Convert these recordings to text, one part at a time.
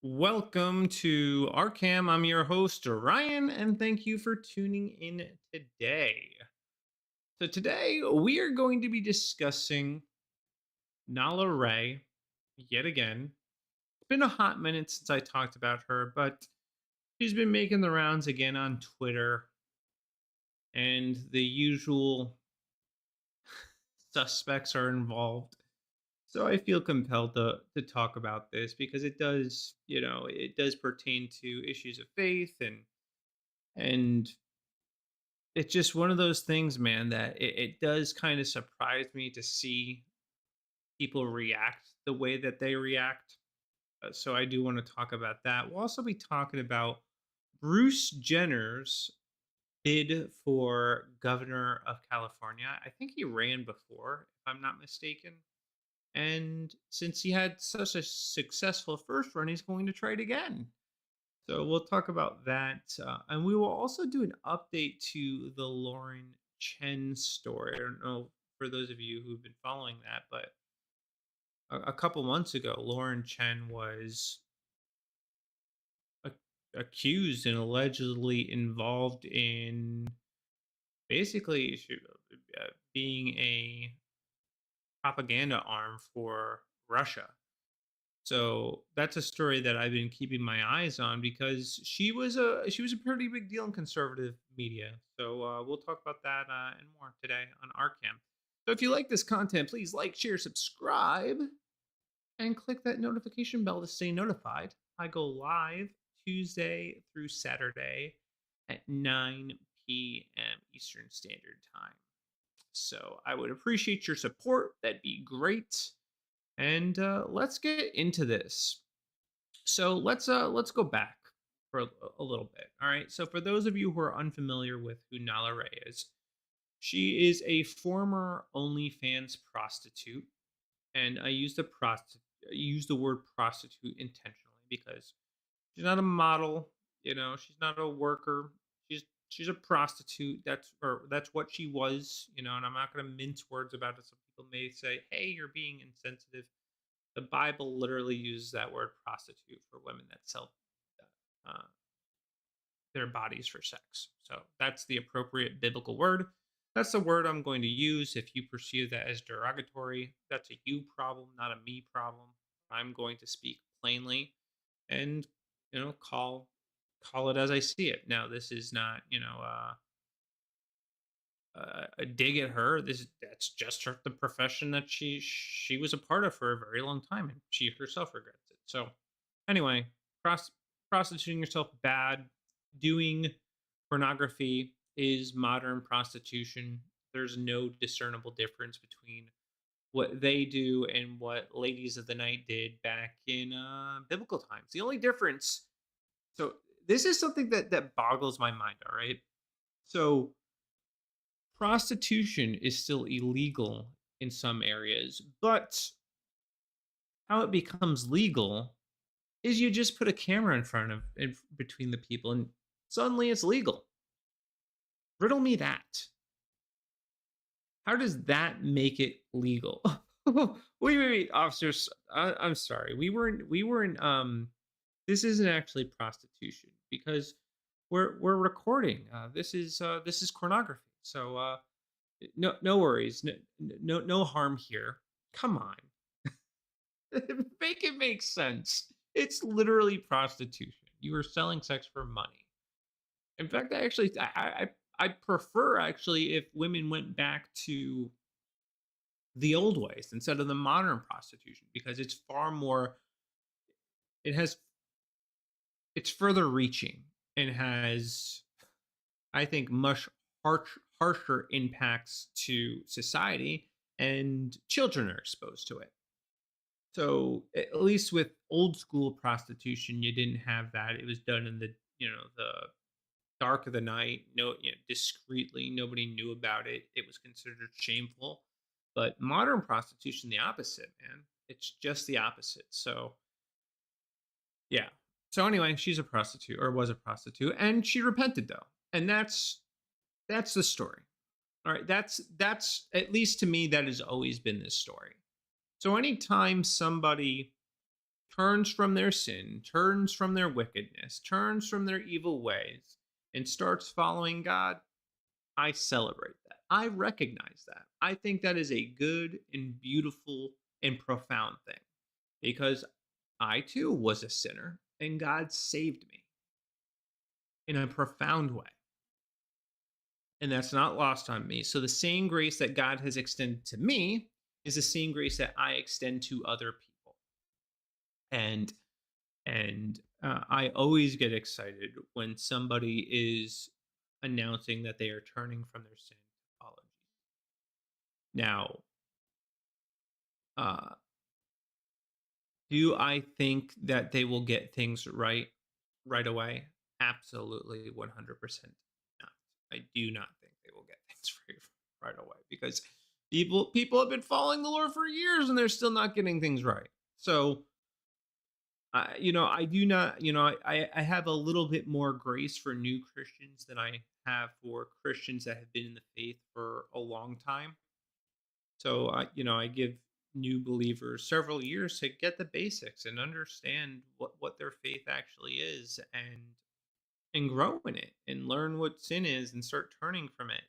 Welcome to RCAM. I'm your host, Ryan, and thank you for tuning in today. So, today we are going to be discussing Nala Ray yet again. It's been a hot minute since I talked about her, but she's been making the rounds again on Twitter, and the usual suspects are involved. So I feel compelled to talk about this because it does pertain to issues of faith and it's just one of those things, man, that it does kind of surprise me to see people react the way that they react. So I do want to talk about that. We'll also be talking about Bruce Jenner's bid for governor of California. I think he ran before, if I'm not mistaken. And since he had such a successful first run, he's going to try it again. So we'll talk about that. And we will also do an update to the Lauren Chen story. I don't know for those of you who've been following that, but a couple months ago, Lauren Chen was accused and allegedly involved in basically being a propaganda arm for Russia. So that's a story that I've been keeping my eyes on because she was a pretty big deal in conservative media. So we'll talk about that and more today on RCAM. So if you like this content, please like, share, subscribe, and click that notification bell to stay notified. I go live Tuesday through Saturday at 9 p.m. Eastern Standard Time. So I would appreciate your support. That'd be great. And let's get into this. So let's go back for a little bit. All right. So for those of you who are unfamiliar with who Nala Ray is, she is a former OnlyFans prostitute, and I use the word prostitute intentionally because she's not a model. She's not a worker. She's a prostitute. That's what she was. And I'm not going to mince words about it. Some people may say, "Hey, you're being insensitive." The Bible literally uses that word prostitute for women that sell uh, their bodies for sex. So that's the appropriate biblical word. That's the word I'm going to use. If you perceive that as derogatory, that's a you problem, not a me problem. I'm going to speak plainly and call it as I see it. Now, this is not a dig at her. That's just the profession that she was a part of for a very long time, and she herself regrets it. So, anyway, prostituting yourself bad. Doing pornography is modern prostitution. There's no discernible difference between what they do and what ladies of the night did back in biblical times. The only difference. So this is something that boggles my mind. All right. So prostitution is still illegal in some areas, but how it becomes legal is you just put a camera in between the people and suddenly it's legal. Riddle me that. How does that make it legal? Wait, officers. I'm sorry. We weren't. This isn't actually prostitution because we're recording. This is pornography. So no worries. No harm here. Come on. Make it make sense. It's literally prostitution. You are selling sex for money. In fact, I'd prefer actually if women went back to the old ways instead of the modern prostitution because it's far more. It has it's further reaching and has, I think, much harsher impacts to society, and children are exposed to it. So at least with old school prostitution, you didn't have that. It was done in the dark of the night, discreetly. Nobody knew about it. It was considered shameful. But modern prostitution, the opposite, man. It's just the opposite. So yeah. So anyway, she's a prostitute or was a prostitute, and she repented though, and that's the story. All right, that's at least to me that has always been this story. So anytime somebody turns from their sin, turns from their wickedness, turns from their evil ways, and starts following God, I celebrate that. I recognize that. I think that is a good and beautiful and profound thing because I too was a sinner and God saved me in a profound way. And that's not lost on me. So the same grace that God has extended to me is the same grace that I extend to other people. And I always get excited when somebody is announcing that they are turning from their sin to follow Jesus. Now, uh, do I think that they will get things right away? Absolutely, 100% not. I do not think they will get things right away because people have been following the Lord for years and they're still not getting things right. So I do not, I have a little bit more grace for new Christians than I have for Christians that have been in the faith for a long time. So I give new believers several years to get the basics and understand what their faith actually is and grow in it and learn what sin is and start turning from it,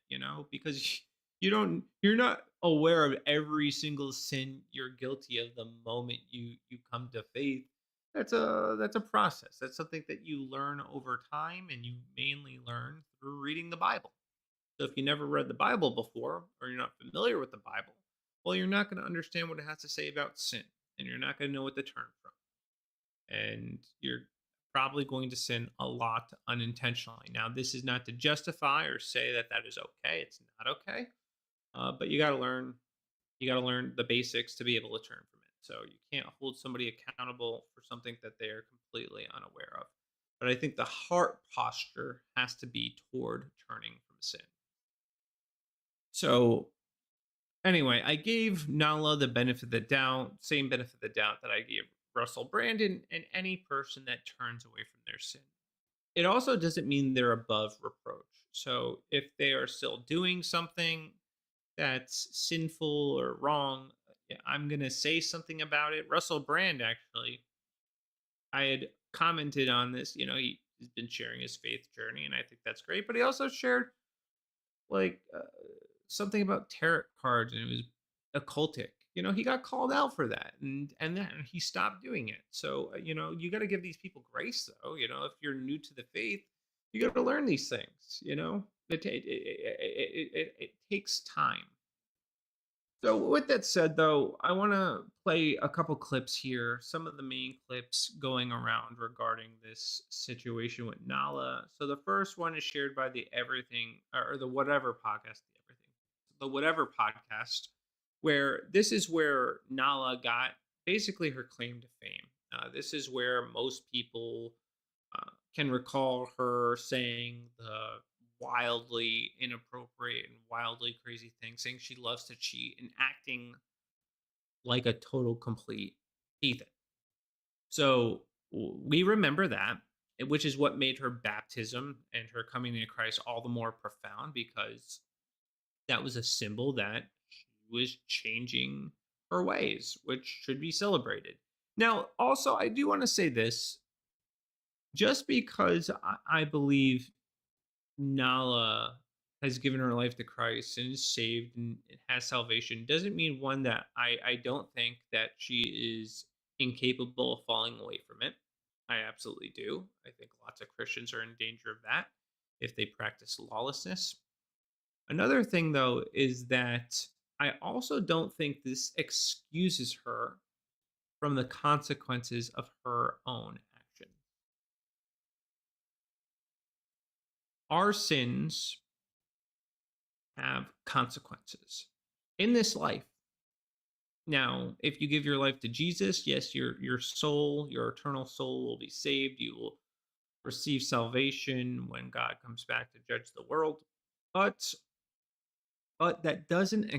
because you're not aware of every single sin you're guilty of the moment you come to faith. That's a process. That's something that you learn over time and you mainly learn through reading the Bible. So if you never read the Bible before or you're not familiar with the Bible, well, you're not going to understand what it has to say about sin and you're not going to know what to turn from. And you're probably going to sin a lot unintentionally. Now, this is not to justify or say that that is okay. It's not okay. But you got to learn. You got to learn the basics to be able to turn from it. So you can't hold somebody accountable for something that they are completely unaware of. But I think the heart posture has to be toward turning from sin. So anyway, I gave Nala the benefit of the doubt, same benefit of the doubt that I gave Russell Brandon and any person that turns away from their sin. It also doesn't mean they're above reproach. So if they are still doing something that's sinful or wrong, I'm going to say something about it. Russell Brand, actually, I had commented on this. He's been sharing his faith journey, and I think that's great. But he also shared like something about tarot cards, and it was occultic. He got called out for that, and then he stopped doing it. So you got to give these people grace, though. If you're new to the faith, you got to learn these things. It takes time. So with that said, though, I want to play a couple clips here. Some of the main clips going around regarding this situation with Nala. So the first one is shared by the Everything or the Whatever podcast, the Whatever podcast, where this is where Nala got basically her claim to fame. This is where most people can recall her saying the wildly inappropriate and wildly crazy things, saying she loves to cheat and acting like a total complete heathen. So we remember that, which is what made her baptism and her coming to Christ all the more profound because that was a symbol that she was changing her ways, which should be celebrated. Now, also, I do want to say this just because I believe Nala has given her life to Christ and is saved and has salvation doesn't mean one that I don't think that she is incapable of falling away from it. I absolutely do. I think lots of Christians are in danger of that if they practice lawlessness. Another thing, though, is that I also don't think this excuses her from the consequences of her own action. Our sins have consequences in this life. Now, if you give your life to Jesus, yes, your soul, your eternal soul will be saved. You will receive salvation when God comes back to judge the world. But that doesn't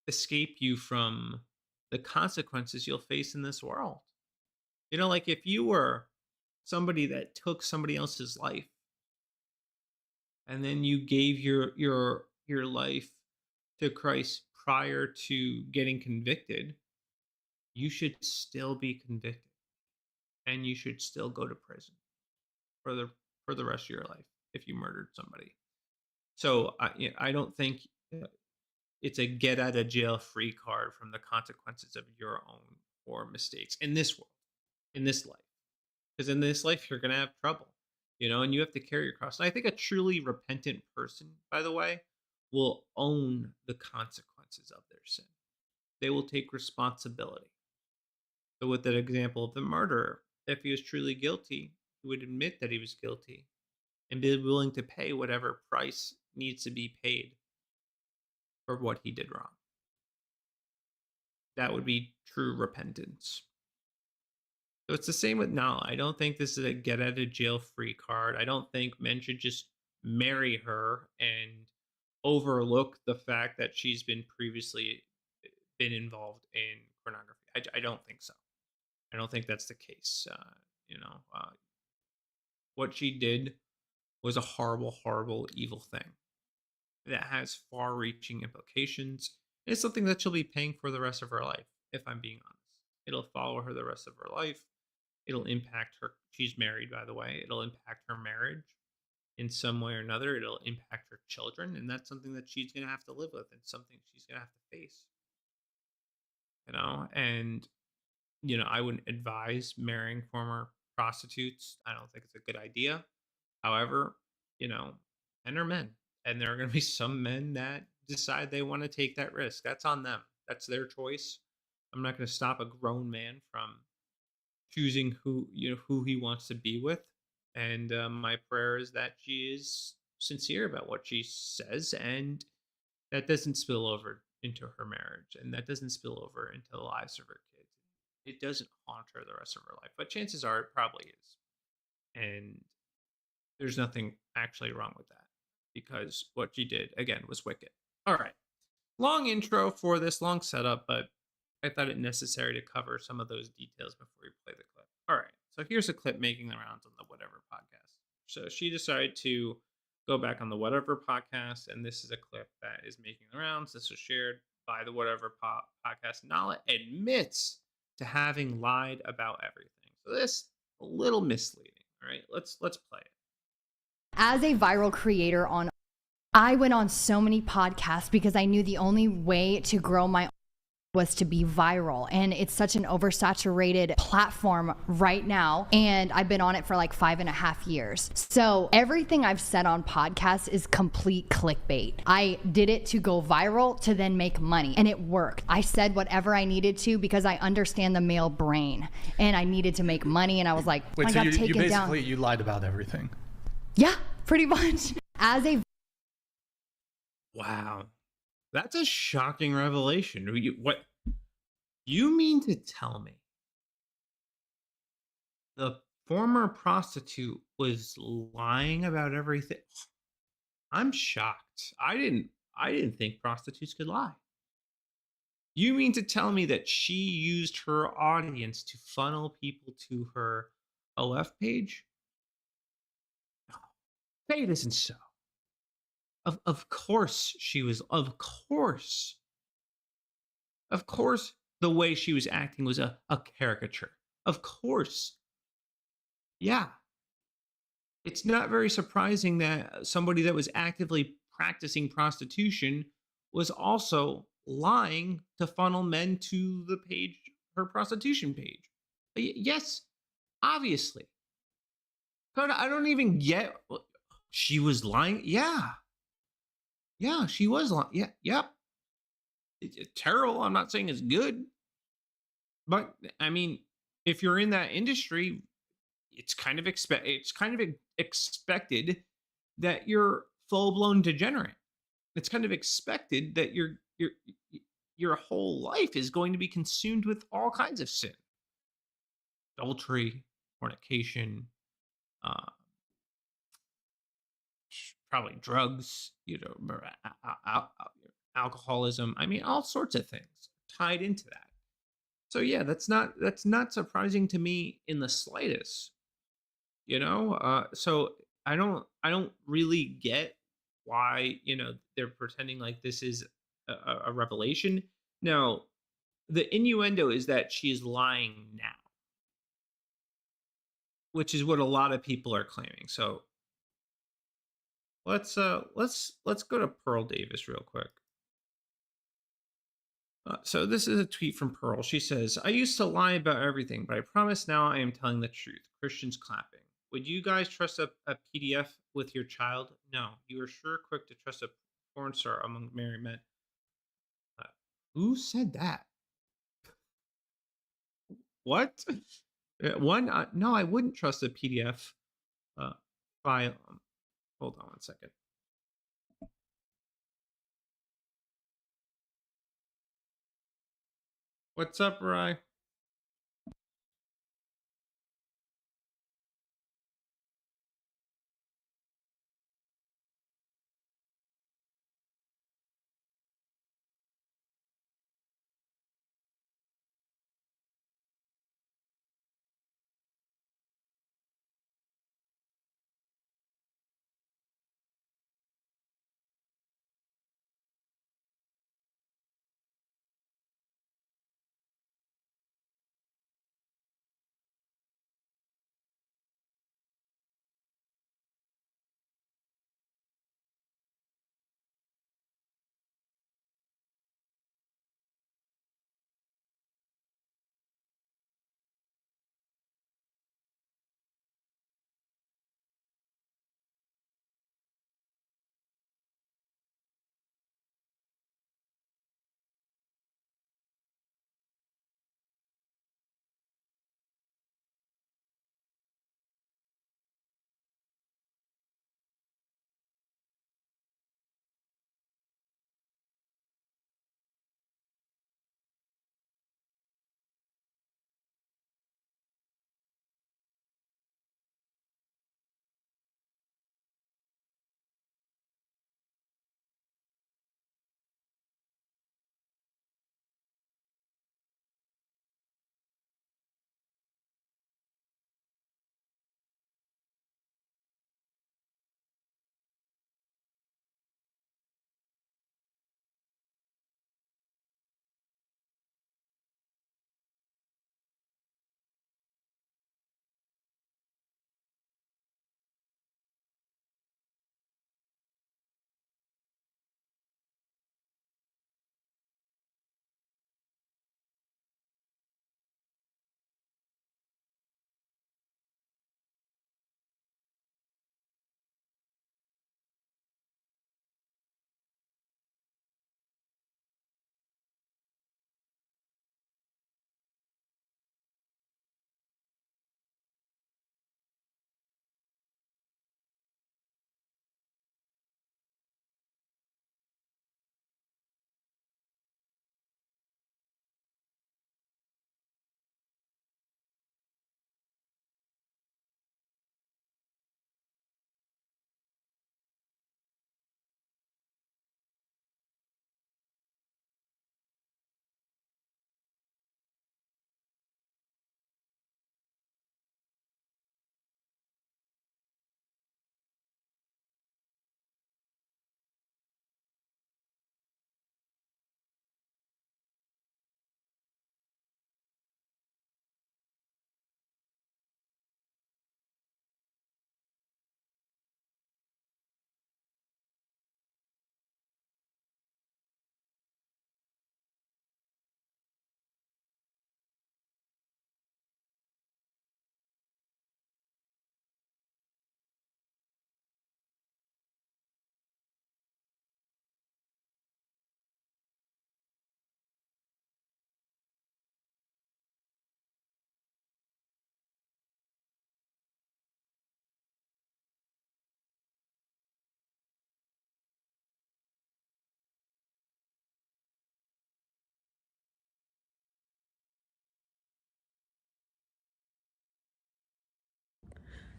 escape you from the consequences you'll face in this world. Like if you were somebody that took somebody else's life and then you gave your life to Christ prior to getting convicted, you should still be convicted and you should still go to prison for the rest of your life if you murdered somebody. So I don't think uh, it's a get out of jail free card from the consequences of your own or mistakes in this world, in this life. Because in this life, you're going to have trouble, and you have to carry your cross. And I think a truly repentant person, by the way, will own the consequences of their sin. They will take responsibility. So, with that example of the murderer, if he was truly guilty, he would admit that he was guilty and be willing to pay whatever price needs to be paid for what he did wrong. That would be true repentance. So it's the same with Nala. I don't think this is a get out of jail free card. I don't think men should just marry her and overlook the fact that she's been previously been involved in pornography. I don't think so. I don't think that's the case. What she did was a horrible, horrible, evil thing that has far reaching implications. It's something that she'll be paying for the rest of her life, if I'm being honest. It'll follow her the rest of her life. It'll impact her. She's married, by the way. It'll impact her marriage in some way or another. It'll impact her children. And that's something that she's going to have to live with and something she's going to have to face. And, I wouldn't advise marrying former prostitutes. I don't think it's a good idea. However, men are men. And there are going to be some men that decide they want to take that risk. That's on them. That's their choice. I'm not going to stop a grown man from choosing who he wants to be with. And my prayer is that she is sincere about what she says, and that doesn't spill over into her marriage, and that doesn't spill over into the lives of her kids. It doesn't haunt her the rest of her life, but chances are it probably is. And there's nothing actually wrong with that, because what she did, again, was wicked. All right. Long intro for this, long setup, but I thought it necessary to cover some of those details before we play the clip. All right. So here's a clip making the rounds on the Whatever podcast. So she decided to go back on the Whatever podcast, and this is a clip that is making the rounds. This was shared by the Whatever podcast. Nala admits to having lied about everything. So this a little misleading. All right. Let's play it. As a viral creator I went on so many podcasts because I knew the only way to grow my was to be viral, and it's such an oversaturated platform right now, and I've been on it for like 5.5 years. So everything I've said on podcasts is complete clickbait. I did it to go viral to then make money, and it worked. I said whatever I needed to because I understand the male brain, and I needed to make money, and I was like, wait, I so got taken down. You lied about everything? Yeah, pretty much. Wow. That's a shocking revelation. What you mean to tell me the former prostitute was lying about everything? I'm shocked. I didn't think prostitutes could lie. You mean to tell me that she used her audience to funnel people to her OF page? No. Say it isn't so. Of course she was. Of course, the way she was acting was a caricature. Of course. Yeah. It's not very surprising that somebody that was actively practicing prostitution was also lying to funnel men to the page, her prostitution page. Yes, obviously. But I don't even get. She was lying. Yeah, she was lying. Yeah, yep. It's terrible. I'm not saying it's good. But I mean, if you're in that industry, it's kind of expected that you're full-blown degenerate. It's kind of expected that your whole life is going to be consumed with all kinds of sin. Adultery, fornication, probably drugs, alcoholism. I mean, all sorts of things tied into that. So yeah, that's not surprising to me in the slightest. So I don't really get why they're pretending like this is a revelation. Now, The innuendo is that she's lying now, which is what a lot of people are claiming. So let's go to Pearl Davis real quick. So this is a tweet from Pearl. She says, "I used to lie about everything, but I promise now I am telling the truth." Christians clapping. Would you guys trust a PDF with your child? No. You are sure quick to trust a porn star among married men. Uh, who said that? What? One? No, I wouldn't trust a PDF file. Hold on one second. What's up, Rye?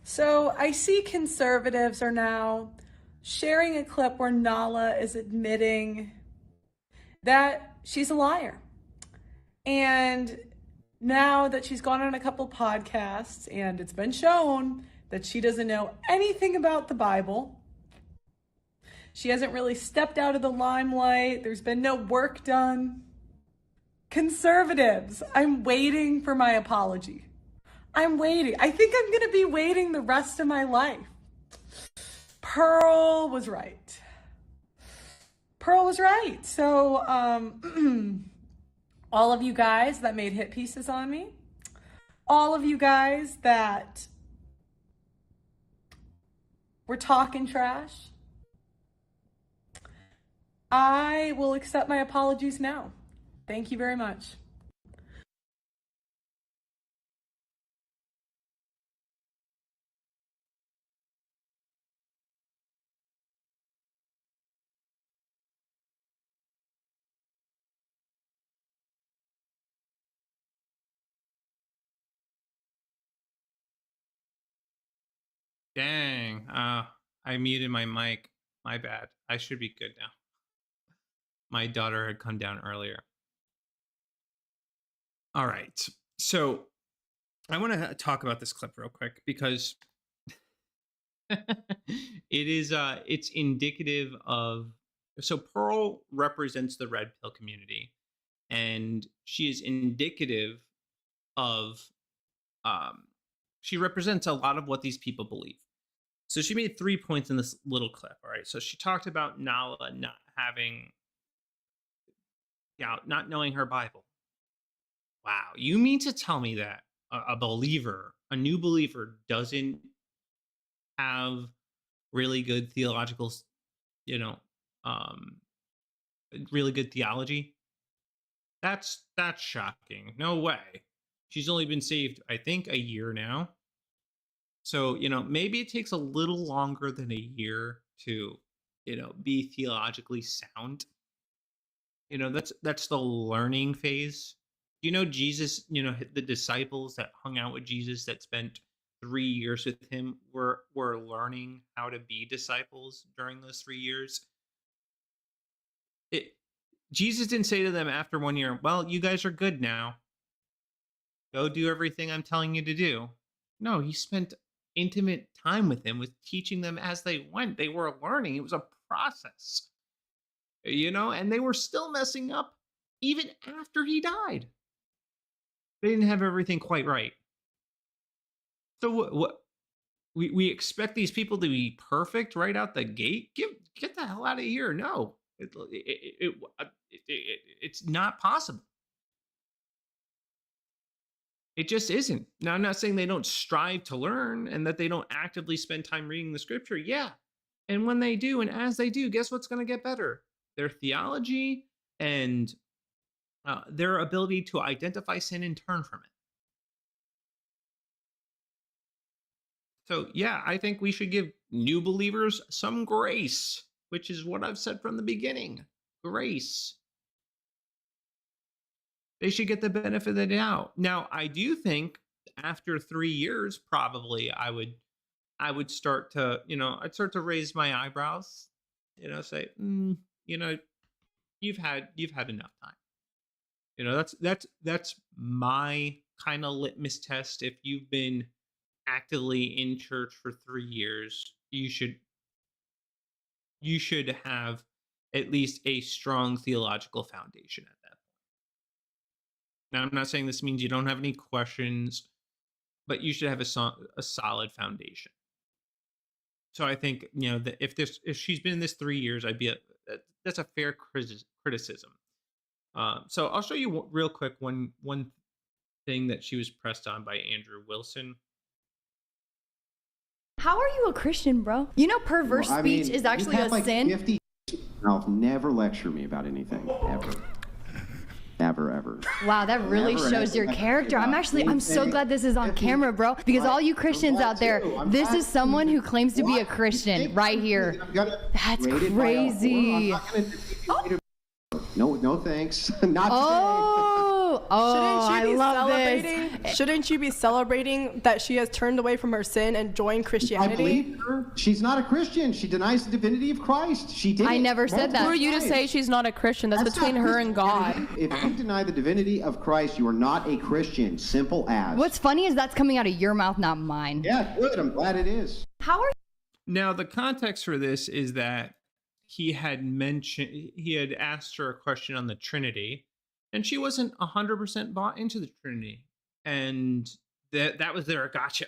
So I see conservatives are now sharing a clip where Nala is admitting that she's a liar. And now that she's gone on a couple podcasts and it's been shown that she doesn't know anything about the Bible, she hasn't really stepped out of the limelight, there's been no work done. Conservatives, I'm waiting for my apology. I'm waiting. I think I'm going to be waiting the rest of my life. Pearl was right. Pearl was right. So, all of you guys that made hit pieces on me, all of you guys that were talking trash, I will accept my apologies now. Thank you very much. Dang. I muted my mic. My bad. I should be good now. My daughter had come down earlier. All right. So I want to talk about this clip real quick because it's indicative of, so Pearl represents the red pill community, and she is indicative of, she represents a lot of what these people believe. So she made 3 points in this little clip. All right. So she talked about Nala not having, not knowing her Bible. Wow. You mean to tell me that a believer, a new believer, doesn't have really good theological, really good theology? That's shocking. No way. She's only been saved, I think, a year now. So, maybe it takes a little longer than a year to, be theologically sound. That's the learning phase. Jesus, the disciples that hung out with Jesus that spent 3 years with him were learning how to be disciples during those 3 years. Jesus didn't say to them after 1 year, well, you guys are good now. Go do everything I'm telling you to do. No, he spent intimate time with them, was teaching them as they went. They were learning. It was a process, and they were still messing up even after he died. They didn't have everything quite right. So what we expect these people to be perfect right out the gate? Get the hell out of here. No, it's not possible. It just isn't. Now, I'm not saying they don't strive to learn and that they don't actively spend time reading the scripture. Yeah. And when they do, and as they do, guess what's going to get better? Their theology and their ability to identify sin and turn from it. So, yeah, I think we should give new believers some grace, which is what I've said from the beginning. Grace. They should get the benefit of the doubt. Now, I do think after 3 years, probably I would start to, I'd start to raise my eyebrows, say, you've had enough time. That's my kind of litmus test. If you've been actively in church for 3 years, you should have at least a strong theological foundation at that point. Now, I'm not saying this means you don't have any questions, but you should have a solid foundation. So I think, that if she's been in this 3 years, that's a fair criticism. So I'll show you real quick one thing that she was pressed on by Andrew Wilson. How are you a Christian, bro? Perverse speech is actually a sin. 50 I'll never lecture me about anything, ever. Ever. Wow, that really shows your character. I'm so glad this is on camera, bro, because all you Christians out there, this is someone who claims to be a Christian right here. That's crazy. No thanks. Not today. I love this. Shouldn't you be celebrating that she has turned away from her sin and joined Christianity? I believe her. She's not a Christian. She denies the divinity of Christ. She did. I never said that. Who are you to say she's not a Christian? That's between her and God. If you deny the divinity of Christ, you are not a Christian. Simple as. What's funny is that's coming out of your mouth, not mine. Yeah, good. I'm glad it is. How are Now, the context for this is that he had asked her a question on the Trinity, and she wasn't 100% bought into the Trinity, and that was their gotcha.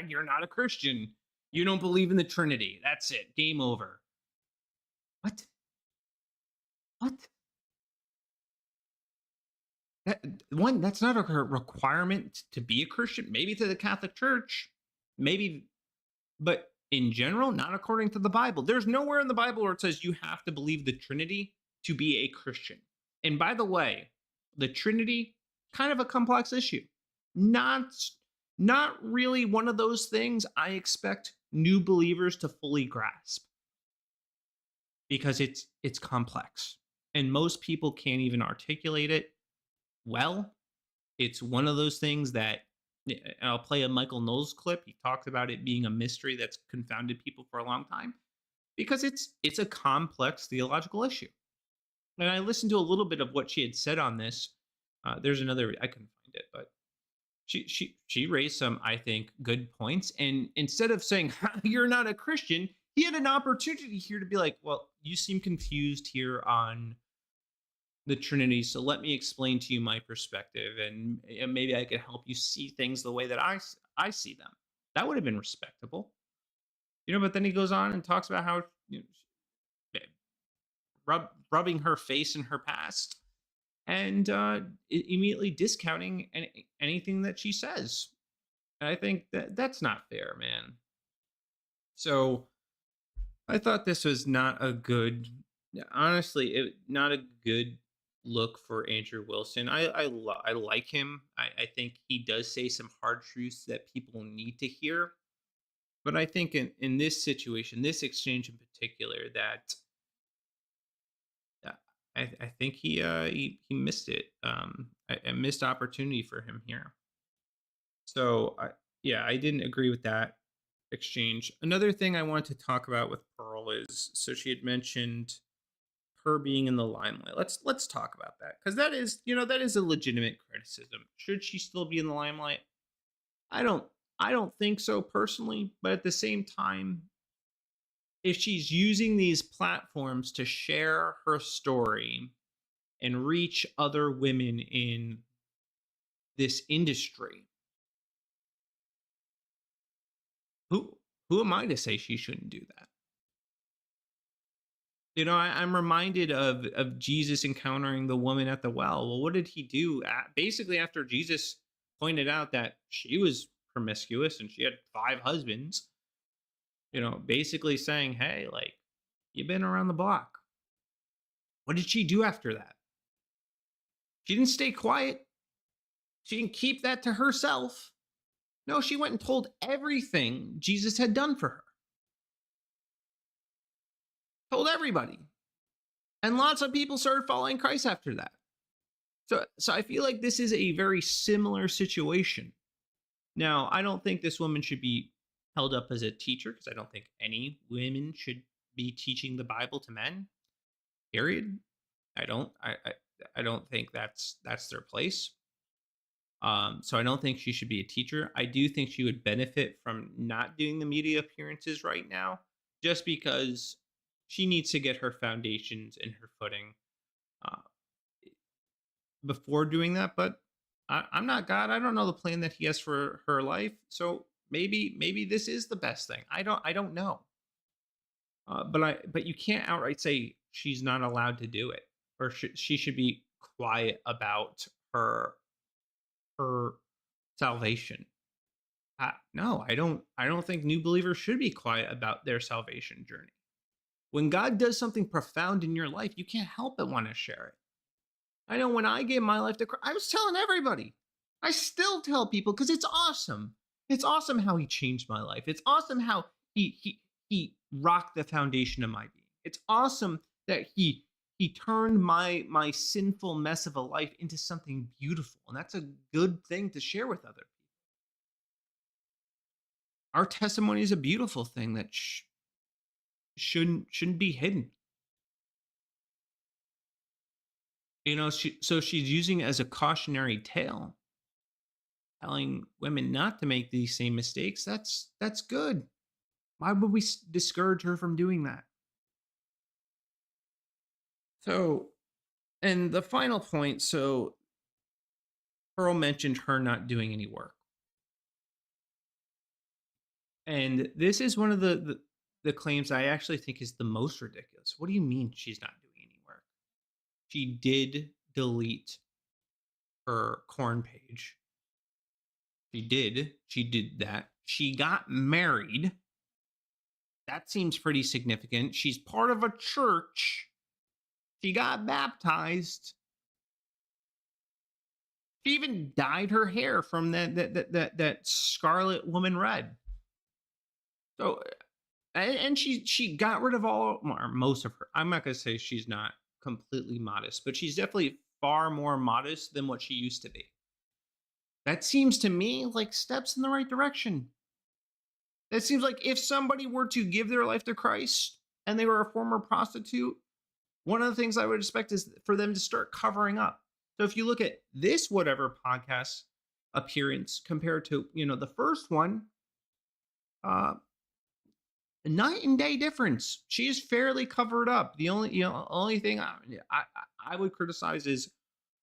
You're not a Christian. You don't believe in the Trinity. That's it. Game over. What? What? That's not a requirement to be a Christian. Maybe to the Catholic Church, maybe, but in general, not according to the Bible. There's nowhere in the Bible where it says you have to believe the Trinity to be a Christian. And by the way, the Trinity, kind of a complex issue. Not really one of those things I expect new believers to fully grasp, because it's complex and most people can't even articulate it well. It's one of those things that, and I'll play a Michael Knowles clip. He talked about it being a mystery that's confounded people for a long time, because it's a complex theological issue. And I listened to a little bit of what she had said on this. There's another, I couldn't find it, but she raised some, I think, good points. And instead of saying you're not a Christian, he had an opportunity here to be like, well, you seem confused here on the Trinity, so let me explain to you my perspective, and maybe I could help you see things the way that I see them. That would have been respectable, but then he goes on and talks about how rubbing her face in her past, and immediately discounting anything that she says. And I think that's not fair, man. So I thought this was not a good, honestly, not a good look for Andrew Wilson. I like him. I think he does say some hard truths that people need to hear. But I think in this situation, this exchange in particular, that I think he missed it. A missed opportunity for him here. So I didn't agree with that exchange. Another thing I wanted to talk about with Pearl is, so she had mentioned her being in the limelight. Let's talk about that, because that is a legitimate criticism. Should she still be in the limelight? I don't think so personally, but at the same time, if she's using these platforms to share her story and reach other women in this industry, who am I to say she shouldn't do that? I'm reminded of Jesus encountering the woman at the well. Well, what did he do? Basically, after Jesus pointed out that she was promiscuous and she had 5 husbands, basically saying, hey, like, you've been around the block. What did she do after that? She didn't stay quiet. She didn't keep that to herself. No, she went and told everything Jesus had done for her. Told everybody. And lots of people started following Christ after that. So I feel like this is a very similar situation. Now, I don't think this woman should be held up as a teacher, because I don't think any women should be teaching the Bible to men. Period. I don't think that's their place. So I don't think she should be a teacher. I do think she would benefit from not doing the media appearances right now, just because she needs to get her foundations and her footing before doing that. But I'm not God. I don't know the plan that he has for her life. So maybe this is the best thing. I don't know. But you can't outright say she's not allowed to do it, or she should be quiet about her salvation. No, I don't think new believers should be quiet about their salvation journey. When God does something profound in your life, you can't help but want to share it. I know when I gave my life to Christ, I was telling everybody. I still tell people, because it's awesome. It's awesome how he changed my life. It's awesome how he rocked the foundation of my being. It's awesome that he turned my sinful mess of a life into something beautiful. And that's a good thing to share with other people. Our testimony is a beautiful thing that shouldn't be hidden. So she's using it as a cautionary tale, telling women not to make these same mistakes. That's good. Why would we discourage her from doing that? So And the final point, so Pearl mentioned her not doing any work. And this is one of the claims I actually think is the most ridiculous. What do you mean she's not doing any work? She did delete her corn page. She did that. She got married. That seems pretty significant. She's part of a church. She got baptized. She even dyed her hair from that scarlet woman red. So, and she got rid of all, or most of her. I'm not going to say she's not completely modest, but she's definitely far more modest than what she used to be. That seems to me like steps in the right direction. It seems like if somebody were to give their life to Christ and they were a former prostitute, one of the things I would expect is for them to start covering up. So if you look at this whatever podcast appearance compared to, the first one, night and day difference. She is fairly covered up. The only thing I would criticize is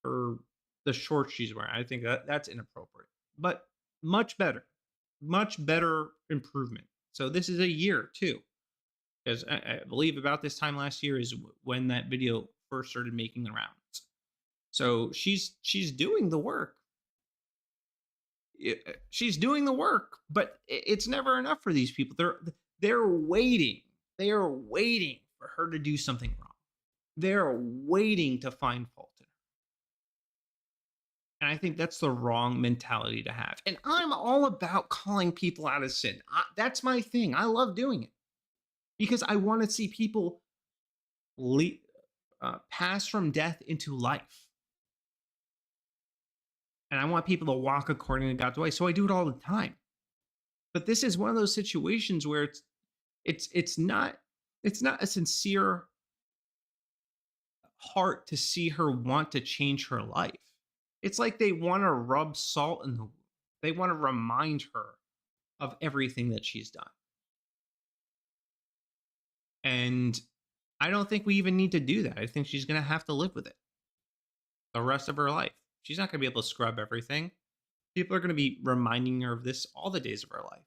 the shorts she's wearing. I think that's inappropriate, but much better improvement. So this is a year too, because I believe about this time last year is when that video first started making the rounds. So she's doing the work. She's doing the work, but it's never enough for these people. They're waiting. They are waiting for her to do something wrong. They're waiting to find fault in her. And I think that's the wrong mentality to have. And I'm all about calling people out of sin. That's my thing. I love doing it because I want to see people pass from death into life. And I want people to walk according to God's way. So I do it all the time. But this is one of those situations where it's not a sincere heart to see her want to change her life. It's like they want to rub salt in the wound. They want to remind her of everything that she's done. And I don't think we even need to do that. I think she's going to have to live with it the rest of her life. She's not going to be able to scrub everything. People are going to be reminding her of this all the days of her life.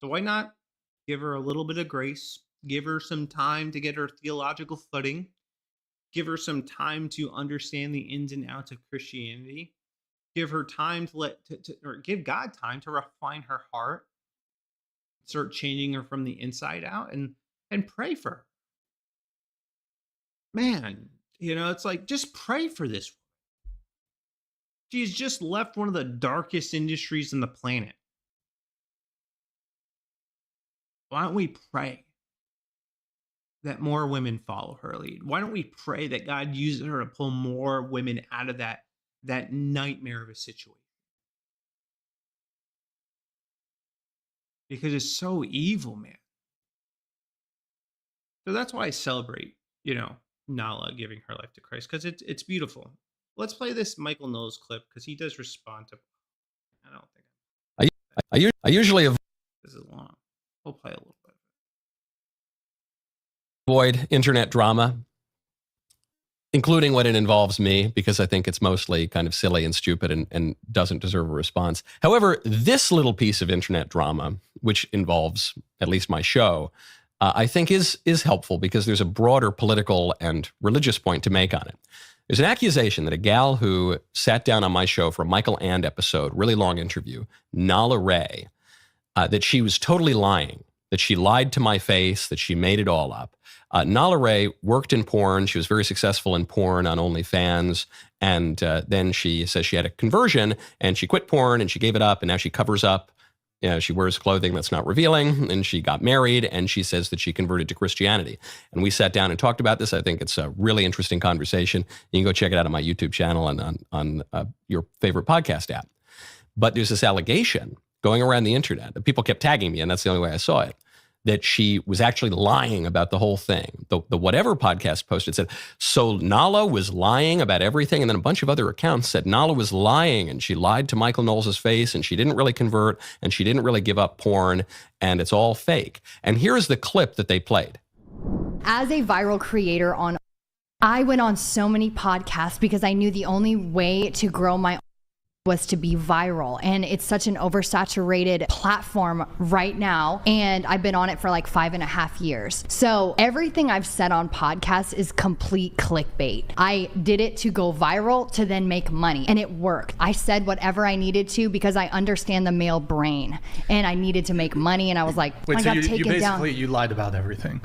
So why not give her a little bit of grace, give her some time to get her theological footing, give her some time to understand the ins and outs of Christianity, give her time or give God time to refine her heart, start changing her from the inside out, and pray for her. Man, it's like, just pray for this woman. She's just left one of the darkest industries on the planet. Why don't we pray that more women follow her lead? Why don't we pray that God uses her to pull more women out of that nightmare of a situation? Because it's so evil, man. So that's why I celebrate, Nala giving her life to Christ, because it's beautiful. Let's play this Michael Knowles clip because he does respond to. I don't think I usually this is long. We'll play a little bit. Avoid internet drama, including when it involves me, because I think it's mostly kind of silly and stupid and doesn't deserve a response. However, this little piece of internet drama, which involves at least my show, I think is helpful because there's a broader political and religious point to make on it. There's an accusation that a gal who sat down on my show for a Michael And episode, really long interview, Nala Ray, that she was totally lying, that she lied to my face, that she made it all up. Nala Ray worked in porn. She was very successful in porn on OnlyFans. And then she says she had a conversion and she quit porn and she gave it up and now she covers up. She wears clothing that's not revealing, and she got married, and she says that she converted to Christianity. And we sat down and talked about this. I think it's a really interesting conversation. You can go check it out on my YouTube channel and on your favorite podcast app. But there's this allegation going around the internet. People kept tagging me, and that's the only way I saw it, that she was actually lying about the whole thing. The Whatever podcast posted said, so Nala was lying about everything, and then a bunch of other accounts said Nala was lying, and she lied to Michael Knowles' face, and she didn't really convert, and she didn't really give up porn, and it's all fake. And here's the clip that they played. As a viral creator on I went on so many podcasts because I knew the only way to grow my was to be viral. And it's such an oversaturated platform right now. And I've been on it for like 5.5 years. So everything I've said on podcasts is complete clickbait. I did it to go viral to then make money. And it worked. I said whatever I needed to because I understand the male brain. And I needed to make money. And I was like, Wait, I so got you taken down. basically, you lied about everything.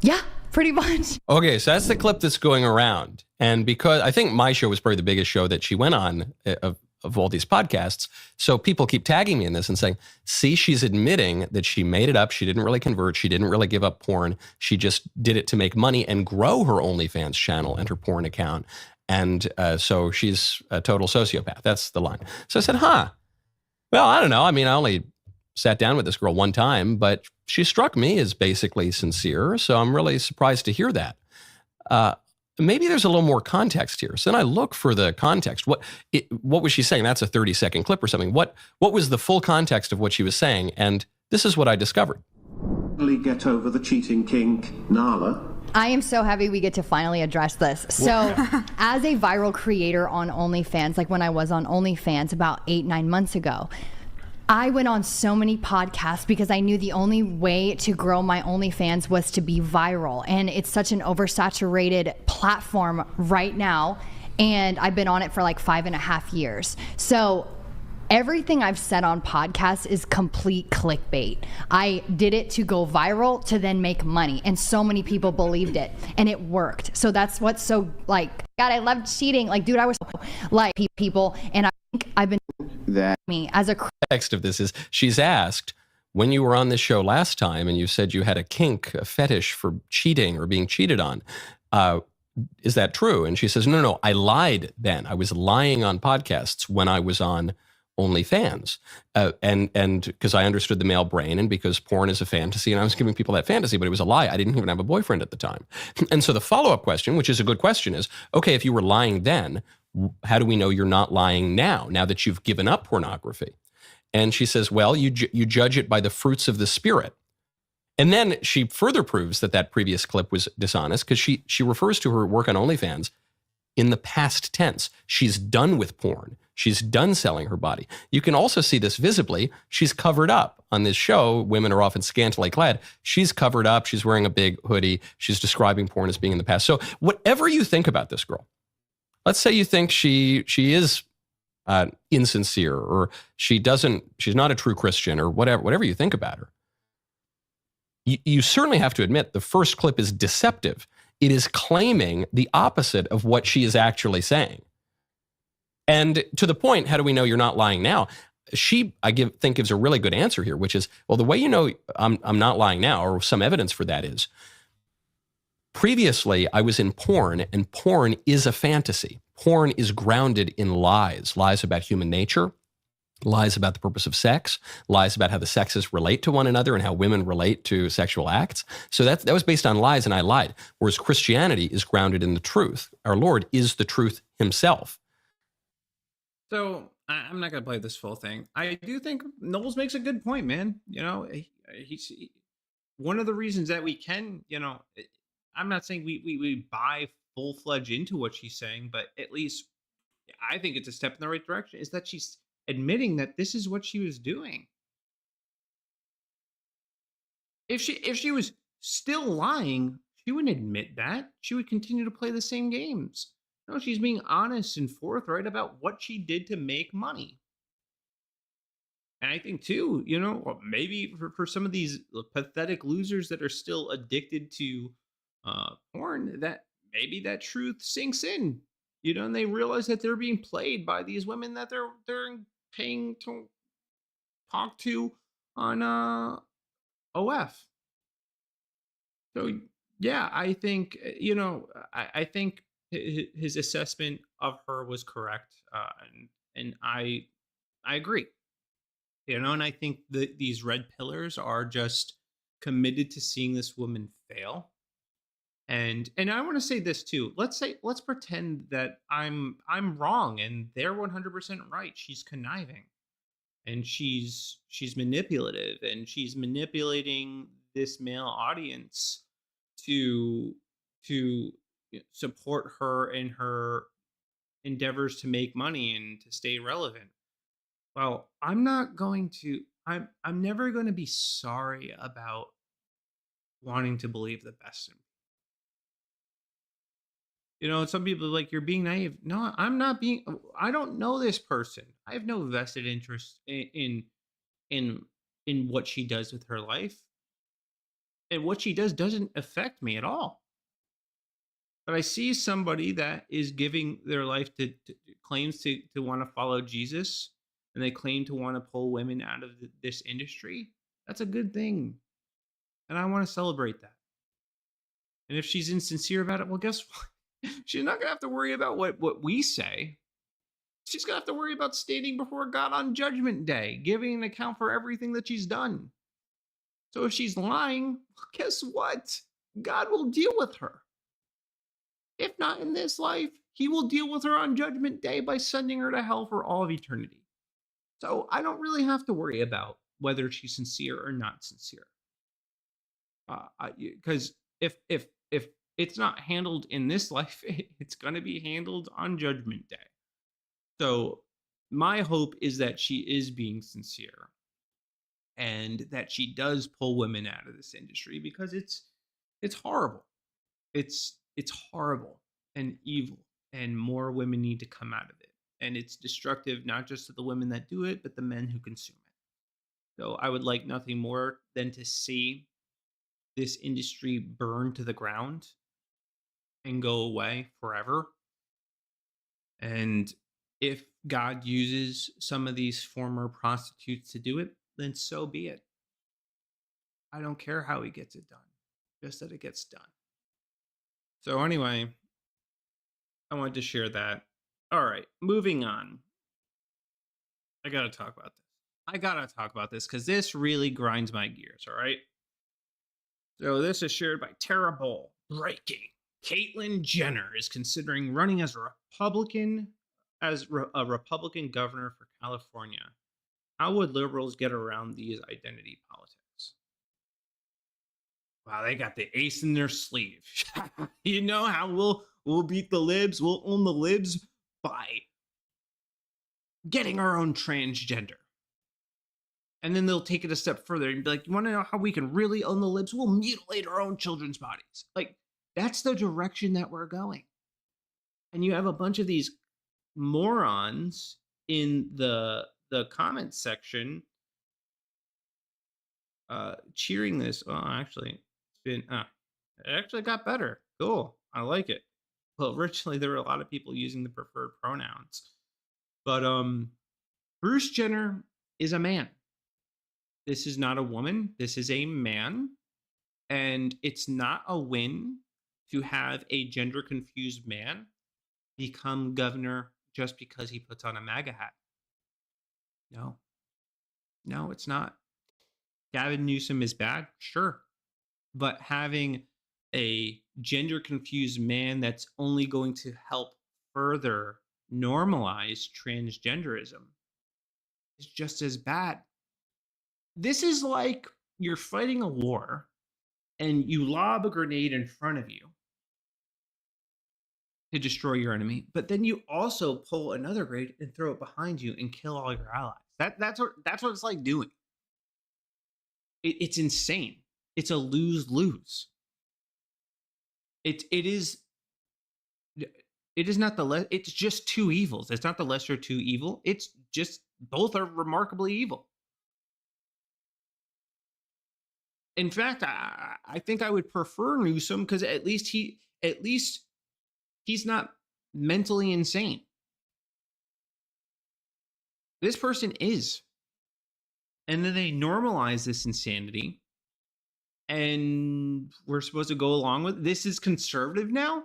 Yeah, pretty much. Okay, so that's the clip that's going around. And because I think my show was probably the biggest show that she went on of all these podcasts. So people keep tagging me in this and saying, see, she's admitting that she made it up. She didn't really convert. She didn't really give up porn. She just did it to make money and grow her OnlyFans channel and her porn account. And so she's a total sociopath. That's the line. So I said, well, I don't know. I mean, I only sat down with this girl one time, but she struck me as basically sincere. So I'm really surprised to hear that. Maybe there's a little more context here. So then I look for the context. What was she saying? That's a 30-second clip or something. What was the full context of what she was saying? And this is what I discovered. Get over the cheating kink, Nala. I am so happy we get to finally address this. So as a viral creator on OnlyFans, like when I was on OnlyFans about 8-9 months ago, I went on so many podcasts because I knew the only way to grow my OnlyFans was to be viral. And it's such an oversaturated platform right now. And I've been on it for like 5.5 years. So everything I've said on podcasts is complete clickbait. I did it to go viral to then make money. And so many people believed it. And it worked. So that's what's so like, God, I love cheating. Like, dude, I was like people. And I think I've been me as a context of this is she's asked, when you were on this show last time and you said you had a kink, a fetish for cheating or being cheated on, is that true? And she says, no, I lied then. I was lying on podcasts when I was on OnlyFans. And because I understood the male brain and because porn is a fantasy and I was giving people that fantasy, but it was a lie. I didn't even have a boyfriend at the time. And so the follow-up question, which is a good question, is, okay, if you were lying then, how do we know you're not lying now that you've given up pornography? And she says, well, you judge it by the fruits of the spirit. And then she further proves that previous clip was dishonest because she refers to her work on OnlyFans in the past tense. She's done with porn. She's done selling her body. You can also see this visibly. She's covered up on this show. Women are often scantily clad. She's covered up. She's wearing a big hoodie. She's describing porn as being in the past. So whatever you think about this girl, let's say you think she is insincere or she's not a true Christian or whatever you think about her. You certainly have to admit the first clip is deceptive. It is claiming the opposite of what she is actually saying. And to the point, how do we know you're not lying now? She, think gives a really good answer here, which is, well, the way you know I'm not lying now, or some evidence for that is, previously I was in porn, and porn is a fantasy. Porn is grounded in lies about human nature, lies about the purpose of sex, lies about how the sexes relate to one another and how women relate to sexual acts. So that was based on lies, and I lied. Whereas Christianity is grounded in the truth. Our Lord is the truth himself. So I'm not going to play this full thing. I do think Knowles makes a good point, man. You know, he's one of the reasons that we can, you know, I'm not saying we buy full-fledged into what she's saying, but at least I think it's a step in the right direction, is that she's admitting that this is what she was doing. If she was still lying, she wouldn't admit that. She would continue to play the same games. No, she's being honest and forthright about what she did to make money. And I think too, you know, maybe for some of these pathetic losers that are still addicted to porn, that maybe that truth sinks in, you know, and they realize that they're being played by these women that they're paying to talk to on OF. So yeah, I think, you know, I think his assessment of her was correct, and I agree. You know, and I think that these red pillars are just committed to seeing this woman fail. And I want to say this too. Let's pretend that I'm wrong and they're 100% right. She's conniving, and she's manipulative, and she's manipulating this male audience to support her in her endeavors to make money and to stay relevant. Well, I'm not going to. I'm never going to be sorry about wanting to believe the best in. Some people are like, you're being naive. No, I'm not being. I don't know this person. I have no vested interest in what she does with her life, and what she does doesn't affect me at all. But I see somebody that is giving their life to claims to want to follow Jesus, and they claim to want to pull women out of this industry. That's a good thing, and I want to celebrate that. And if she's insincere about it, well, guess what? She's not going to have to worry about what we say. She's going to have to worry about standing before God on Judgment Day, giving an account for everything that she's done. So if she's lying, guess what? God will deal with her. If not in this life, he will deal with her on Judgment Day by sending her to hell for all of eternity. So I don't really have to worry about whether she's sincere or not sincere. Because if it's not handled in this life, it's going to be handled on Judgment Day. So my hope is that she is being sincere and that she does pull women out of this industry, because it's horrible. It's horrible and evil, and more women need to come out of it. And it's destructive, not just to the women that do it, but the men who consume it. So I would like nothing more than to see this industry burn to the ground and go away forever. And if God uses some of these former prostitutes to do it, then so be it. I don't care how he gets it done, just that it gets done. So anyway, I wanted to share that. All right, moving on. I got to talk about this because this really grinds my gears, all right? So this is shared by Terrible Breaking. Caitlyn Jenner is considering running as a Republican governor for California. How would liberals get around these identity politics? Wow, they got the ace in their sleeve. You know how we'll beat the libs? We'll own the libs by getting our own transgender. And then they'll take it a step further and be like, you want to know how we can really own the libs? We'll mutilate our own children's bodies. Like, that's the direction that we're going. And you have a bunch of these morons in the comment section cheering this. Oh, actually, it actually got better. Cool. I like it. Well, originally there were a lot of people using the preferred pronouns. But Bruce Jenner is a man. This is not a woman. This is a man. And it's not a win to have a gender confused man become governor just because he puts on a MAGA hat. No, it's not. Gavin Newsom is bad, sure. But having a gender confused man that's only going to help further normalize transgenderism is just as bad. This is like you're fighting a war and you lob a grenade in front of you to destroy your enemy, but then you also pull another grenade and throw it behind you and kill all your allies. That's what it's like doing. It's insane. It's a lose-lose. It is not it's just two evils. It's not the lesser two evil. It's just both are remarkably evil. In fact, I think I would prefer Newsom because at least he's not mentally insane. This person is. And then they normalize this insanity. And we're supposed to go along with this is conservative now?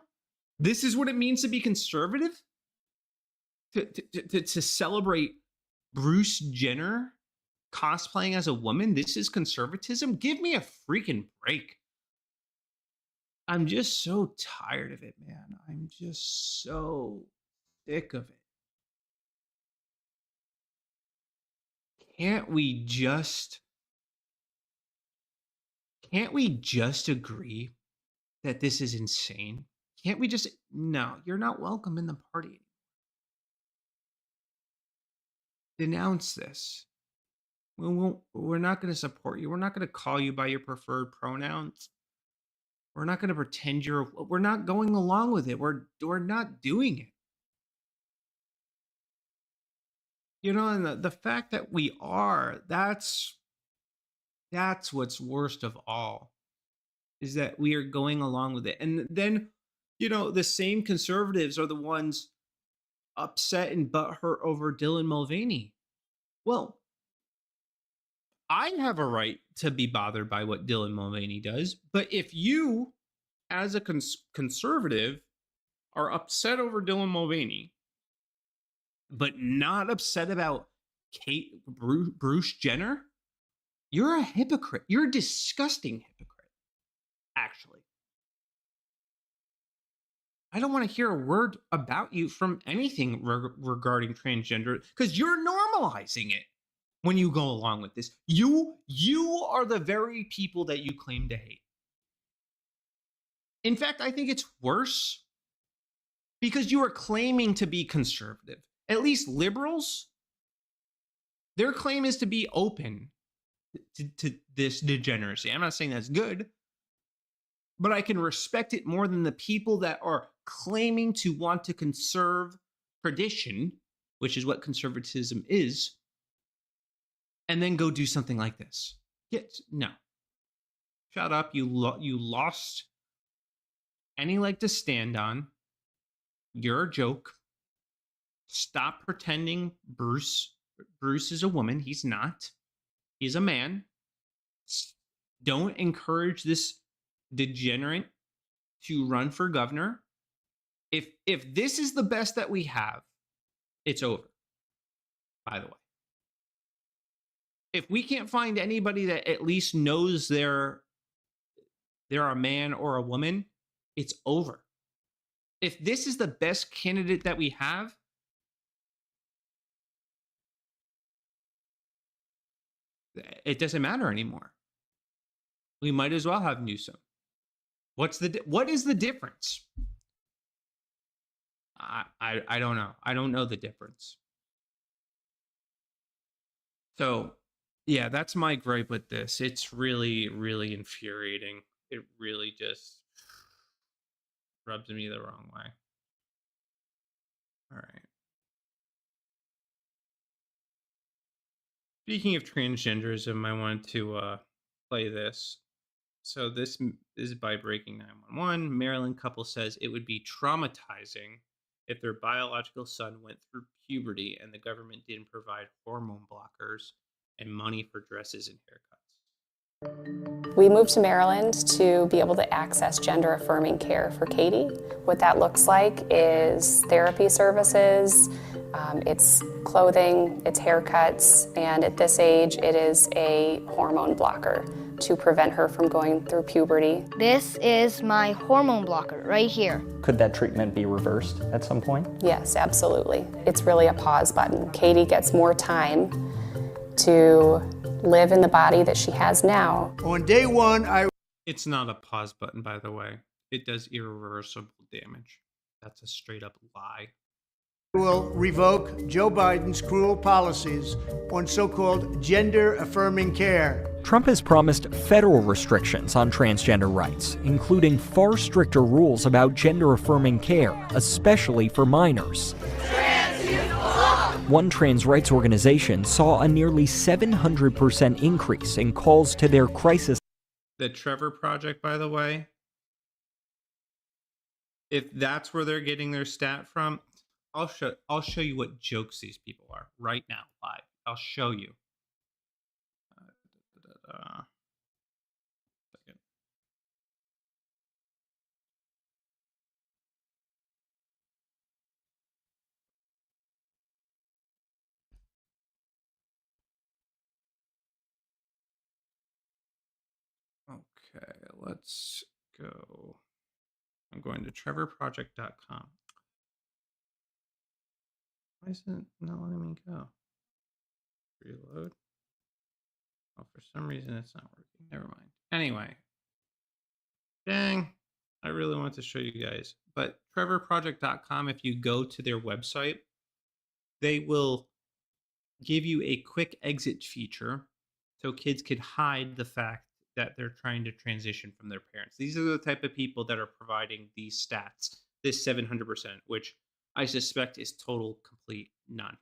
This is what it means to be conservative? To celebrate Bruce Jenner cosplaying as a woman? This is conservatism? Give me a freaking break. I'm just so tired of it, man. I'm just so sick of it. Can't we just agree that this is insane? Can't we just, no, you're not welcome in the party. Denounce this. We're not going to support you. We're not going to call you by your preferred pronouns. We're not going to pretend we're not going along with it. We're not doing it. You know, and the fact that we are, that's what's worst of all, is that we are going along with it. And then, you know, the same conservatives are the ones upset and butthurt over Dylan Mulvaney. Well, I have a right to be bothered by what Dylan Mulvaney does, but if you, as a conservative, are upset over Dylan Mulvaney, but not upset about Bruce Jenner, you're a hypocrite. You're a disgusting hypocrite, actually. I don't want to hear a word about you from anything regarding transgender, because you're normalizing it when you go along with this. You are the very people that you claim to hate. In fact, I think it's worse because you are claiming to be conservative. At least liberals, their claim is to be open to this degeneracy. I'm not saying that's good, but I can respect it more than the people that are claiming to want to conserve tradition, which is what conservatism is, and then go do something like this. Yes, no. Shut up. You lost any leg to stand on. You're a joke. Stop pretending Bruce is a woman. He's not. He's a man. Don't encourage this degenerate to run for governor. If this is the best that we have, it's over. By the way, if we can't find anybody that at least knows they're a man or a woman, it's over. If this is the best candidate that we have, it doesn't matter anymore. We might as well have Newsom. What is the difference? I don't know. I don't know the difference. So, yeah, that's my gripe with this. It's really, really infuriating. It really just rubs me the wrong way. All right. Speaking of transgenderism, I wanted to play this. So this is by Breaking 911. Maryland couple says it would be traumatizing if their biological son went through puberty and the government didn't provide hormone blockers and money for dresses and haircuts. We moved to Maryland to be able to access gender-affirming care for Katie. What that looks like is therapy services, it's clothing, it's haircuts, and at this age it is a hormone blocker to prevent her from going through puberty. This is my hormone blocker right here. Could that treatment be reversed at some point? Yes, absolutely. It's really a pause button. Katie gets more time to live in the body that she has now. On day one, It's not a pause button, by the way. It does irreversible damage. That's a straight up lie. will revoke Joe Biden's cruel policies on so-called gender-affirming care. Trump has promised federal restrictions on transgender rights, including far stricter rules about gender-affirming care, especially for minors. One trans rights organization saw a nearly 700% increase in calls to their crisis. The Trevor Project, by the way, if that's where they're getting their stat from, I'll show you what jokes these people are right now, live. I'll show you. Second. Okay, let's go. I'm going to trevorproject.com. Why isn't it not letting me go? Reload. Oh, for some reason it's not working. Never mind. Anyway. Dang. I really want to show you guys. But trevorproject.com, if you go to their website, they will give you a quick exit feature so kids could hide the fact that they're trying to transition from their parents. These are the type of people that are providing these stats, this 700%, which I suspect is total, complete nonsense.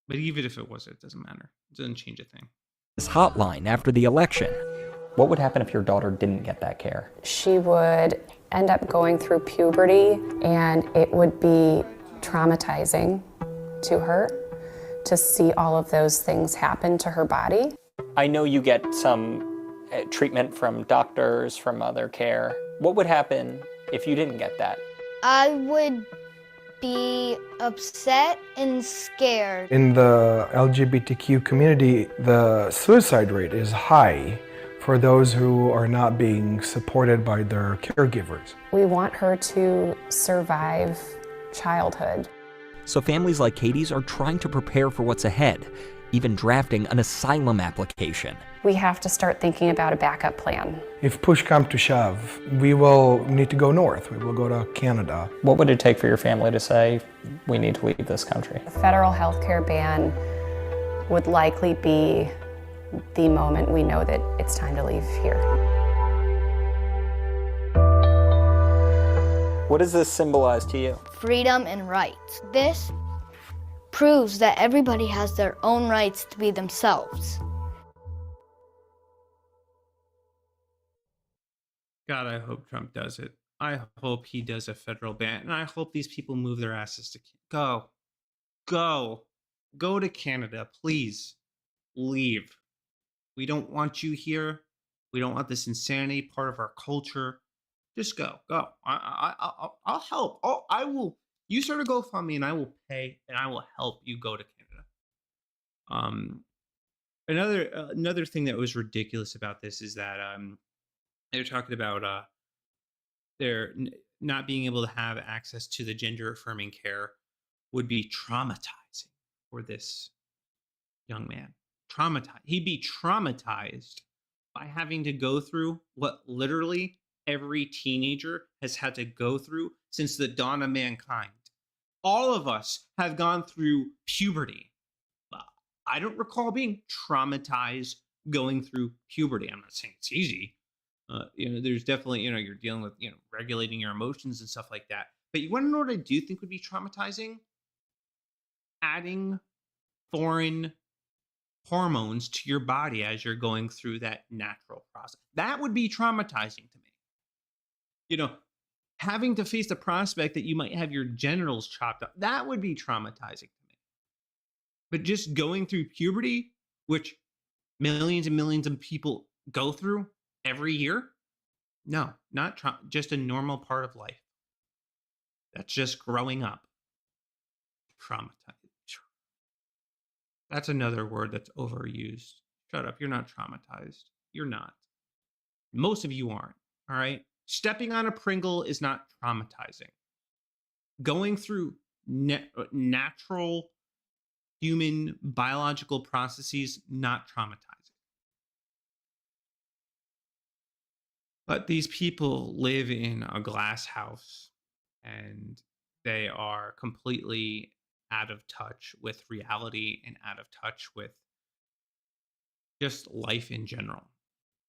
But even if it was, it doesn't matter. It doesn't change a thing. This hotline after the election. What would happen if your daughter didn't get that care? She would end up going through puberty, and it would be traumatizing to her to see all of those things happen to her body. I know you get some treatment from doctors, from other care. What would happen if you didn't get that? I would be upset and scared. In the LGBTQ community, the suicide rate is high for those who are not being supported by their caregivers. We want her to survive childhood. So families like Katie's are trying to prepare for what's ahead, even drafting an asylum application. We have to start thinking about a backup plan. If push comes to shove, we will need to go north. We will go to Canada. What would it take for your family to say, we need to leave this country? The federal healthcare ban would likely be the moment we know that it's time to leave here. What does this symbolize to you? Freedom and rights. This proves that everybody has their own rights to be themselves. God, I hope Trump does it. I hope he does a federal ban, and I hope these people move their asses to go to Canada, please. Leave. We don't want you here. We don't want this insanity part of our culture. Just go. I'll help. Oh, I will. You start a GoFundMe, and I will pay, and I will help you go to Canada. Another thing that was ridiculous about this is that they're talking about not being able to have access to the gender affirming care would be traumatizing for this young man. He'd be traumatized by having to go through what literally every teenager has had to go through since the dawn of mankind. All of us have gone through puberty. I don't recall being traumatized going through puberty. I'm not saying it's easy. There's definitely, you're dealing with, regulating your emotions and stuff like that. But you want to know what I do think would be traumatizing? Adding foreign hormones to your body as you're going through that natural process. That would be traumatizing to me. Having to face the prospect that you might have your genitals chopped up, that would be traumatizing to me. But just going through puberty, which millions and millions of people go through every year, no, not just a normal part of life. That's just growing up. Traumatized. That's another word that's overused. Shut up. You're not traumatized. You're not. Most of you aren't. All right. Stepping on a Pringle is not traumatizing. Going through natural human biological processes, not traumatizing. But these people live in a glass house and they are completely out of touch with reality and out of touch with just life in general.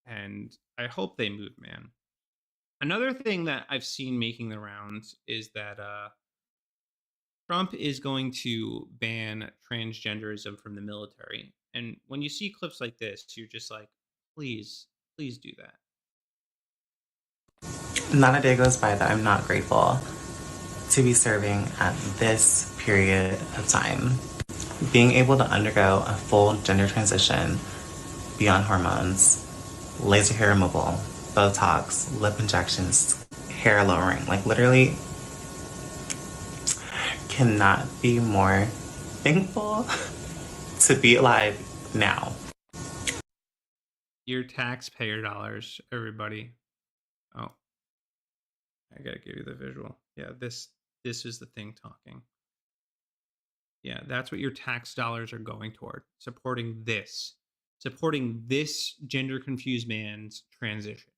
And I hope they move, man. Another thing that I've seen making the rounds is that Trump is going to ban transgenderism from the military. And when you see clips like this, you're just like, please do that. Not a day goes by that I'm not grateful to be serving at this period of time. Being able to undergo a full gender transition beyond hormones, laser hair removal, Botox, lip injections, hair lowering, like literally cannot be more thankful to be alive now. Your taxpayer dollars, everybody. Oh, I gotta give you the visual. Yeah, this is the thing talking. Yeah, that's what your tax dollars are going toward. Supporting this gender confused man's transition.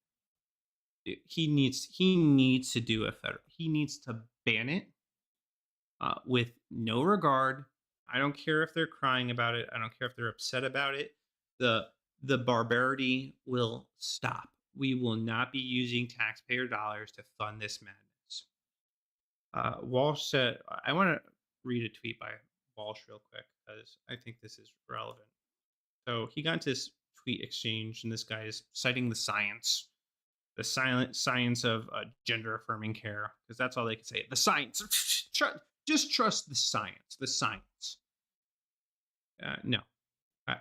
he needs to do a federal. He needs to ban it with no regard. I don't care if they're crying about it. I don't care if they're upset about it. The barbarity will stop. We will not be using taxpayer dollars to fund this madness. Walsh said, I want to read a tweet by Walsh real quick because I think this is relevant. So he got into this tweet exchange, and this guy is citing the science of gender affirming care, because that's all they can say. The science. Just trust the science. The science. No,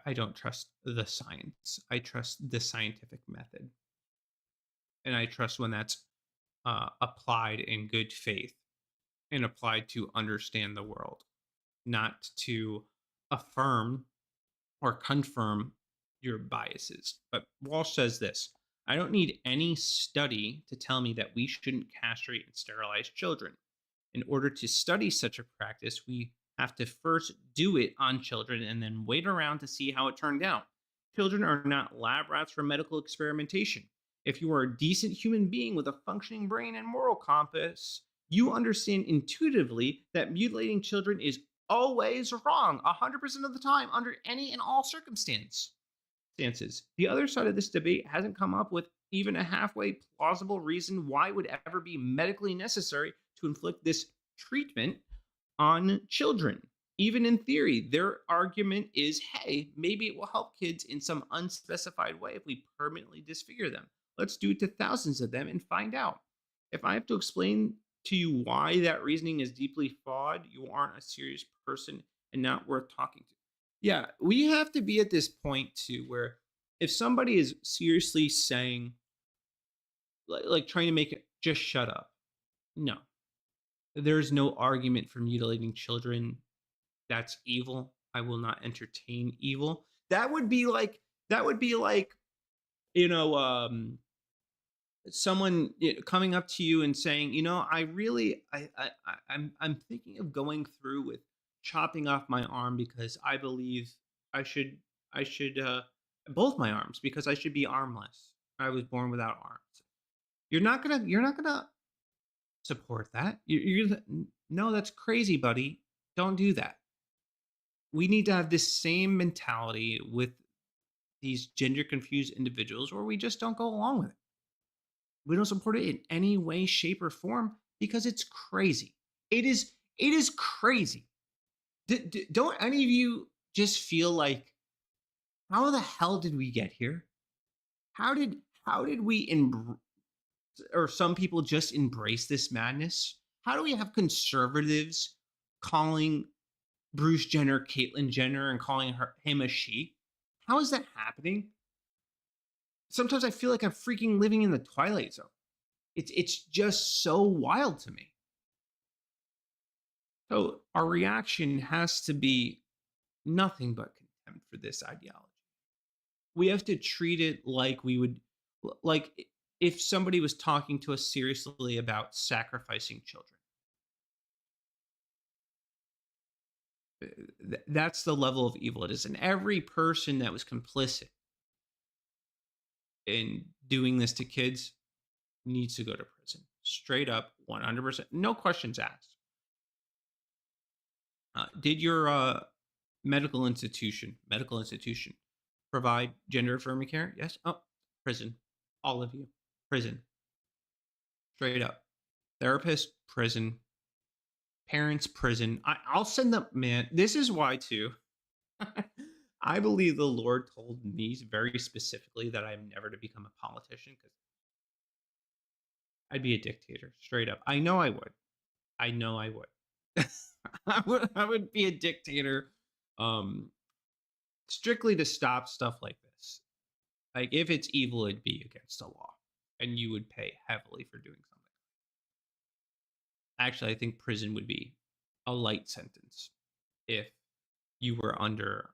I don't trust the science. I trust the scientific method, and I trust when that's applied in good faith and applied to understand the world, not to affirm or confirm your biases. But Walsh says this: I don't need any study to tell me that we shouldn't castrate and sterilize children. In order to study such a practice, we have to first do it on children and then wait around to see how it turned out. Children are not lab rats for medical experimentation. If you are a decent human being with a functioning brain and moral compass, you understand intuitively that mutilating children is always wrong 100% of the time under any and all circumstances. The other side of this debate hasn't come up with even a halfway plausible reason why it would ever be medically necessary to inflict this treatment on children. Even in theory, their argument is, hey, maybe it will help kids in some unspecified way if we permanently disfigure them. Let's do it to thousands of them and find out. If I have to explain to you why that reasoning is deeply flawed, you aren't a serious person and not worth talking to. Yeah, we have to be at this point too, where if somebody is seriously saying, like trying to make it just shut up, no, there's no argument for mutilating children. That's evil. I will not entertain evil. That would be like, someone coming up to you and saying, I'm thinking of going through with chopping off my arm because I believe I should both my arms because I should be armless. I was born without arms. You're not gonna support that. No, that's crazy, buddy. Don't do that. We need to have this same mentality with these gender confused individuals, or we just don't go along with it. We don't support it in any way, shape, or form because it's crazy. It is crazy. Don't any of you just feel like, how the hell did we get here? How did we or some people just embrace this madness? How do we have conservatives calling Bruce Jenner Caitlyn Jenner and calling him a she? How is that happening? Sometimes I feel like I'm freaking living in the Twilight Zone. It's just so wild to me. So our reaction has to be nothing but contempt for this ideology. We have to treat it like we would, like if somebody was talking to us seriously about sacrificing children. That's the level of evil it is. And every person that was complicit in doing this to kids needs to go to prison. Straight up, 100%. No questions asked. Did your medical institution provide gender affirming care? Yes. Oh, prison. All of you. Prison. Straight up. Therapist, prison. Parents, prison. I'll send them, man. This is why, too. I believe the Lord told me very specifically that I'm never to become a politician because I'd be a dictator. Straight up. I know I would. I would be a dictator strictly to stop stuff like this. Like, if it's evil, it'd be against the law, and you would pay heavily for doing something. Actually, I think prison would be a light sentence if you were under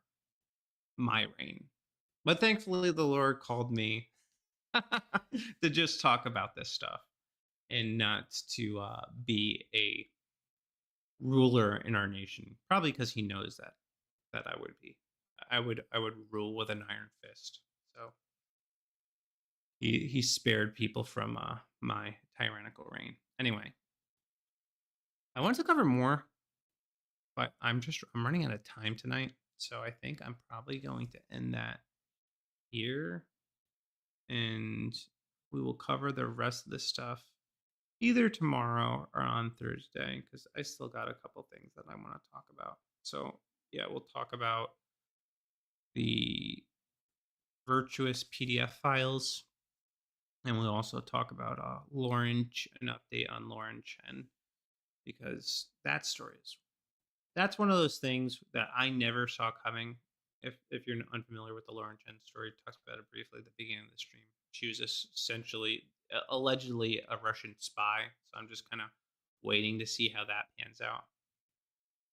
my reign. But thankfully, the Lord called me to just talk about this stuff and not to be a ruler in our nation. Probably because he knows that I would be. I would rule with an iron fist. So he spared people from my tyrannical reign. Anyway, I want to cover more, but I'm running out of time tonight, so I think I'm probably going to end that here, and we will cover the rest of this stuff either tomorrow or on Thursday, because I still got a couple things that I want to talk about. So yeah, we'll talk about the virtuous PDF files, and we'll also talk about an update on Lauren Chen, because that's one of those things that I never saw coming. If you're unfamiliar with the Lauren Chen story, talked about it briefly at the beginning of the stream. She was essentially, allegedly, a Russian spy. So I'm just kind of waiting to see how that pans out.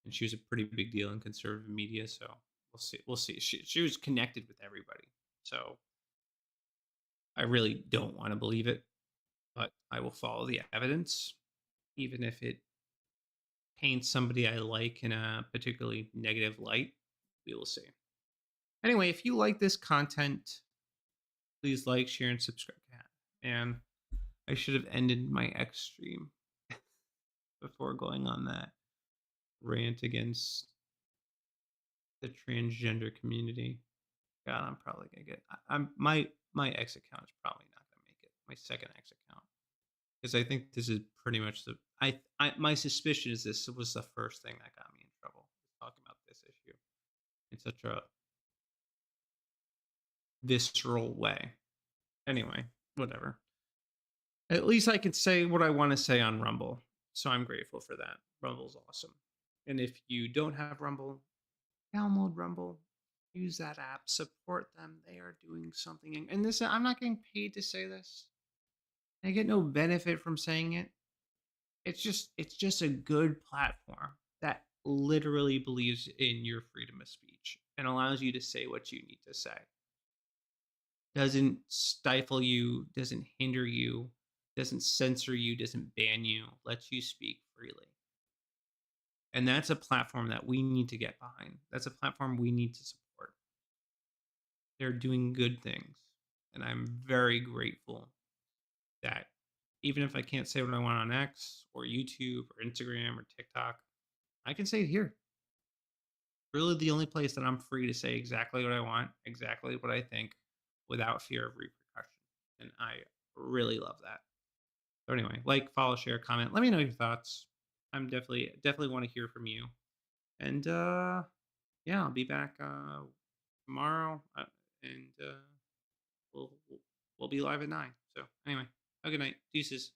And she was a pretty big deal in conservative media, so we'll see. She was connected with everybody, so I really don't want to believe it, but I will follow the evidence, even if it paints somebody I like in a particularly negative light. We will see. Anyway, if you like this content, please like, share, and subscribe. And I should have ended my X stream before going on that rant against the transgender community. God, I'm probably gonna get. My X account is probably not gonna make it. My second X account, because I think this is pretty much my suspicion is this was the first thing that got me in trouble, talking about this issue in such a visceral way. Anyway, whatever. At least I can say what I want to say on Rumble, so I'm grateful for that. Rumble's awesome. And if you don't have Rumble, download Rumble, use that app, support them. They are doing something. And this, I'm not getting paid to say this. I get no benefit from saying it. It's just a good platform that literally believes in your freedom of speech and allows you to say what you need to say. Doesn't stifle you, doesn't hinder you, doesn't censor you, doesn't ban you, lets you speak freely. And that's a platform that we need to get behind. That's a platform we need to support. They're doing good things. And I'm very grateful that even if I can't say what I want on X or YouTube or Instagram or TikTok, I can say it here. Really the only place that I'm free to say exactly what I want, exactly what I think, without fear of repercussion. And I really love that. So anyway, like, follow, share, comment. Let me know your thoughts. I'm definitely want to hear from you. And yeah, I'll be back tomorrow, and we'll be live at 9. So anyway, have a good night. Deuces.